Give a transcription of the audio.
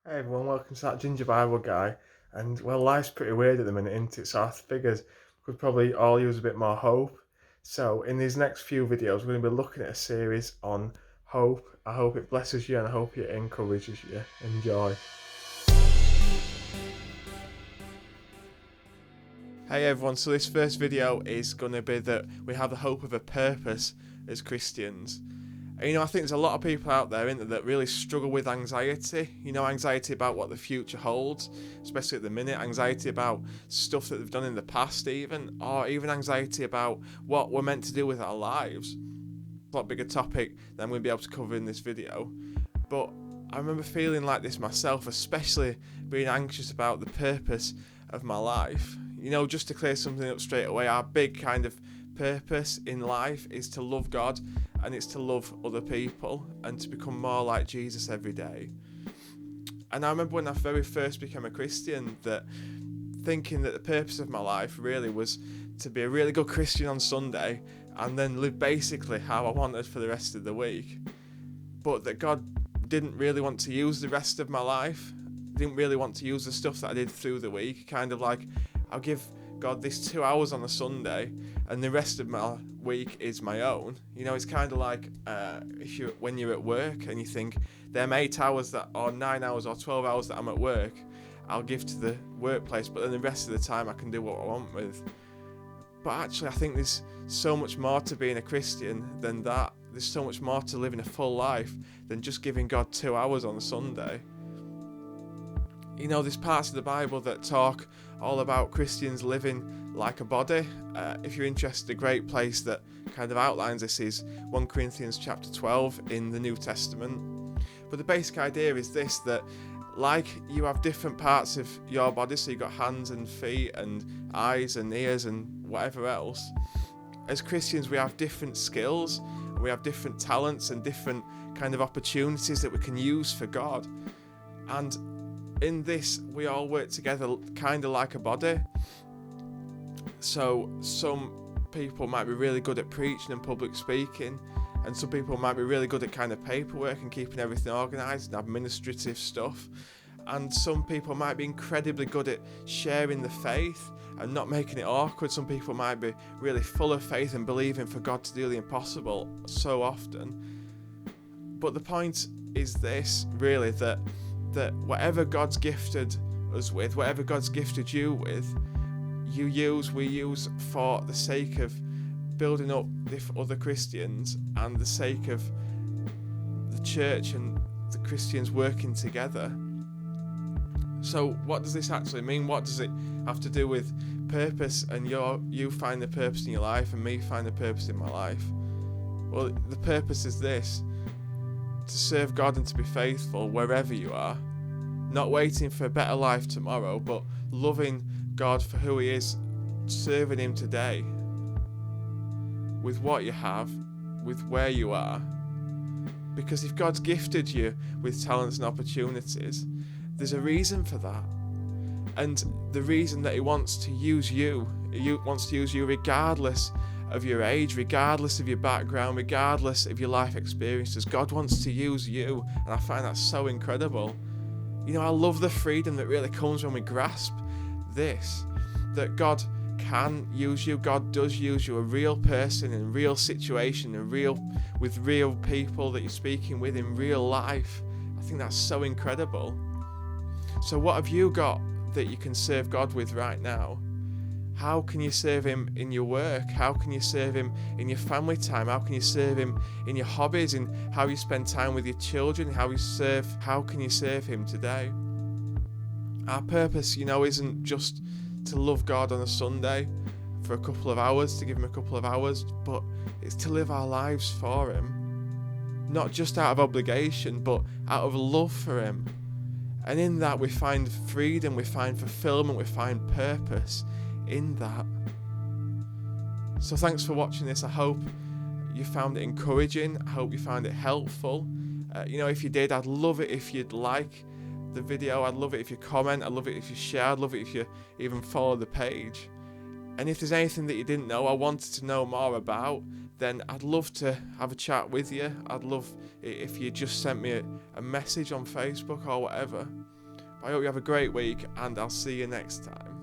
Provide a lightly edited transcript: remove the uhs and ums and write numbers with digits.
Hey everyone, welcome to that Ginger Bible guy. And well, life's pretty weird at the minute, isn't it? So I figures we could probably all use a bit more hope. So in these next few videos, we're going to be looking at a series on hope. I hope it blesses you and I hope it encourages you. Enjoy. Hey everyone, so this first video is going to be that we have the hope of a purpose as Christians. And, I think there's a lot of people out there, isn't there, that really struggle with anxiety. Anxiety about what the future holds, especially at the minute. Anxiety about stuff that they've done in the past, or even anxiety about what we're meant to do with our lives. A lot bigger topic than we'll be able to cover in this video. But I remember feeling like this myself, especially being anxious about the purpose of my life. Just to clear something up straight away, our big kind of purpose in life is to love God, and it's to love other people and to become more like Jesus every day. And I remember when I very first became a Christian, that thinking that the purpose of my life really was to be a really good Christian on Sunday and then live basically how I wanted for the rest of the week. But that God didn't really want to use the rest of my life, didn't really want to use the stuff that I did through the week. Kind of like, I'll give God this 2 hours on a Sunday and the rest of my week is my own. It's kind of like when you're at work and you think, them 8 hours that, or 9 hours or 12 hours that I'm at work, I'll give to the workplace, but then the rest of the time I can do what I want with. But actually, I think there's so much more to being a Christian than that. There's so much more to living a full life than just giving God 2 hours on a Sunday. There's parts of the Bible that talk all about Christians living like a body. If you're interested, a great place that kind of outlines this is 1 Corinthians chapter 12 in the New Testament. But the basic idea is this, that like you have different parts of your body, so you've got hands and feet and eyes and ears and whatever else. As Christians, we have different skills, and we have different talents and different kind of opportunities that we can use for God. And in this, we all work together kind of like a body. So some people might be really good at preaching and public speaking, and some people might be really good at kind of paperwork and keeping everything organised and administrative stuff. And some people might be incredibly good at sharing the faith and not making it awkward. Some people might be really full of faith and believing for God to do the impossible so often. But the point is this, really, that whatever God's gifted us with, whatever God's gifted you with, we use for the sake of building up the other Christians and the sake of the church and the Christians working together. So what does this actually mean? What does it have to do with purpose, and you find the purpose in your life and me find the purpose in my life? Well, the purpose is this: to serve God and to be faithful wherever you are, not waiting for a better life tomorrow, but loving God for who He is, serving Him today with what you have, with where you are. Because if God's gifted you with talents and opportunities, there's a reason for that. And the reason that He wants to use you, He wants to use you regardless of your age, regardless of your background, regardless of your life experiences. God wants to use you, and I find that so incredible. I love the freedom that really comes when we grasp this, that God can use you, God does use you, a real person in a real situation, with real people that you're speaking with in real life. I think that's so incredible. So what have you got that you can serve God with right now? How can you serve Him in your work? How can you serve Him in your family time? How can you serve Him in your hobbies, in how you spend time with your children? How can you serve Him today? Our purpose, isn't just to love God on a Sunday for a couple of hours, to give Him a couple of hours, but it's to live our lives for Him. Not just out of obligation, but out of love for Him. And in that we find freedom, we find fulfilment, we find purpose in that. So thanks for watching this. I hope you found it encouraging. I hope you found it helpful. If you did, I'd love it if you'd like the video. I'd love it if you comment. I'd love it if you share. I'd love it if you even follow the page. And if there's anything that you didn't know or wanted to know more about, then I'd love to have a chat with you. I'd love if you just sent me a message on Facebook or whatever. But I hope you have a great week, and I'll see you next time.